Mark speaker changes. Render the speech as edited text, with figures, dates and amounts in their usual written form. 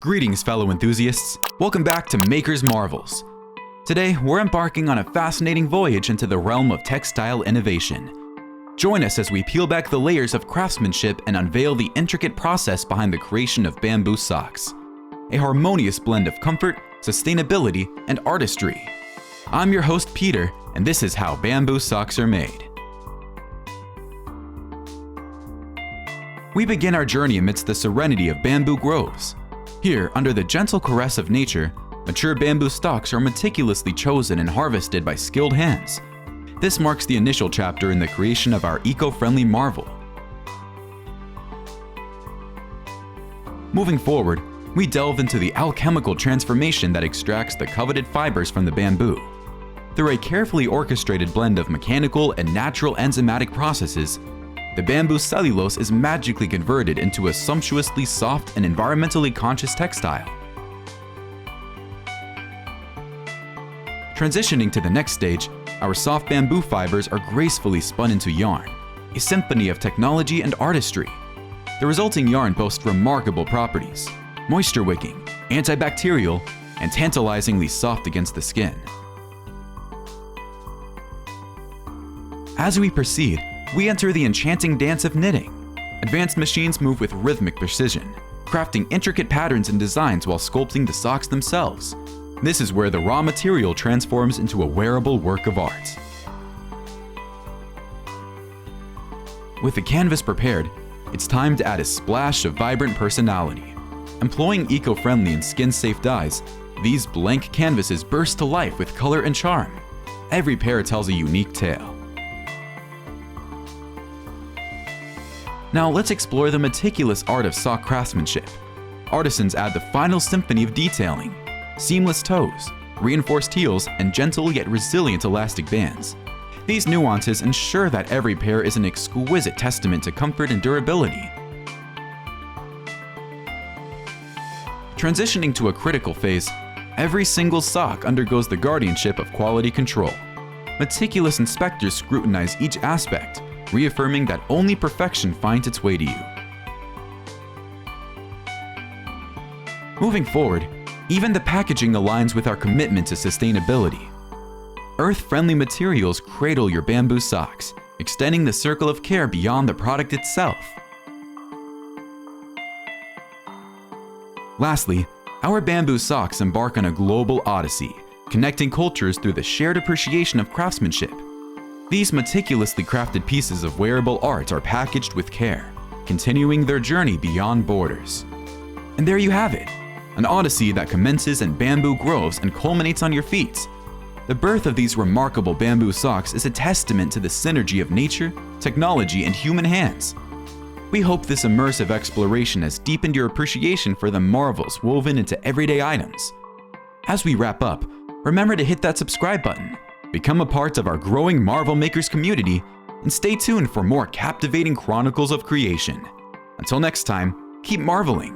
Speaker 1: Greetings, fellow enthusiasts. Welcome back to Maker's Marvels. Today, we're embarking on a fascinating voyage into the realm of textile innovation. Join us as we peel back the layers of craftsmanship and unveil the intricate process behind the creation of bamboo socks. A harmonious blend of comfort, sustainability, and artistry. I'm your host, Peter, and this is how bamboo socks are made. We begin our journey amidst the serenity of bamboo groves. Here, under the gentle caress of nature, mature bamboo stalks are meticulously chosen and harvested by skilled hands. This marks the initial chapter in the creation of our eco-friendly marvel. Moving forward, we delve into the alchemical transformation that extracts the coveted fibers from the bamboo. Through a carefully orchestrated blend of mechanical and natural enzymatic processes, the bamboo cellulose is magically converted into a sumptuously soft and environmentally conscious textile. Transitioning to the next stage, our soft bamboo fibers are gracefully spun into yarn, a symphony of technology and artistry. The resulting yarn boasts remarkable properties: moisture-wicking, antibacterial, and tantalizingly soft against the skin. As we proceed, we enter the enchanting dance of knitting. Advanced machines move with rhythmic precision, crafting intricate patterns and designs while sculpting the socks themselves. This is where the raw material transforms into a wearable work of art. With the canvas prepared, it's time to add a splash of vibrant personality. Employing eco-friendly and skin-safe dyes, these blank canvases burst to life with color and charm. Every pair tells a unique tale. Now let's explore the meticulous art of sock craftsmanship. Artisans add the final symphony of detailing: seamless toes, reinforced heels, and gentle yet resilient elastic bands. These nuances ensure that every pair is an exquisite testament to comfort and durability. Transitioning to a critical phase, every single sock undergoes the guardianship of quality control. Meticulous inspectors scrutinize each aspect, reaffirming that only perfection finds its way to you. Moving forward, even the packaging aligns with our commitment to sustainability. Earth-friendly materials cradle your bamboo socks, extending the circle of care beyond the product itself. Lastly, our bamboo socks embark on a global odyssey, connecting cultures through the shared appreciation of craftsmanship. These meticulously crafted pieces of wearable art are packaged with care, continuing their journey beyond borders. And there you have it, an odyssey that commences in bamboo groves and culminates on your feet. The birth of these remarkable bamboo socks is a testament to the synergy of nature, technology, and human hands. We hope this immersive exploration has deepened your appreciation for the marvels woven into everyday items. As we wrap up, remember to hit that subscribe button, become a part of our growing Marvel Makers community, and stay tuned for more captivating chronicles of creation. Until next time, keep marveling.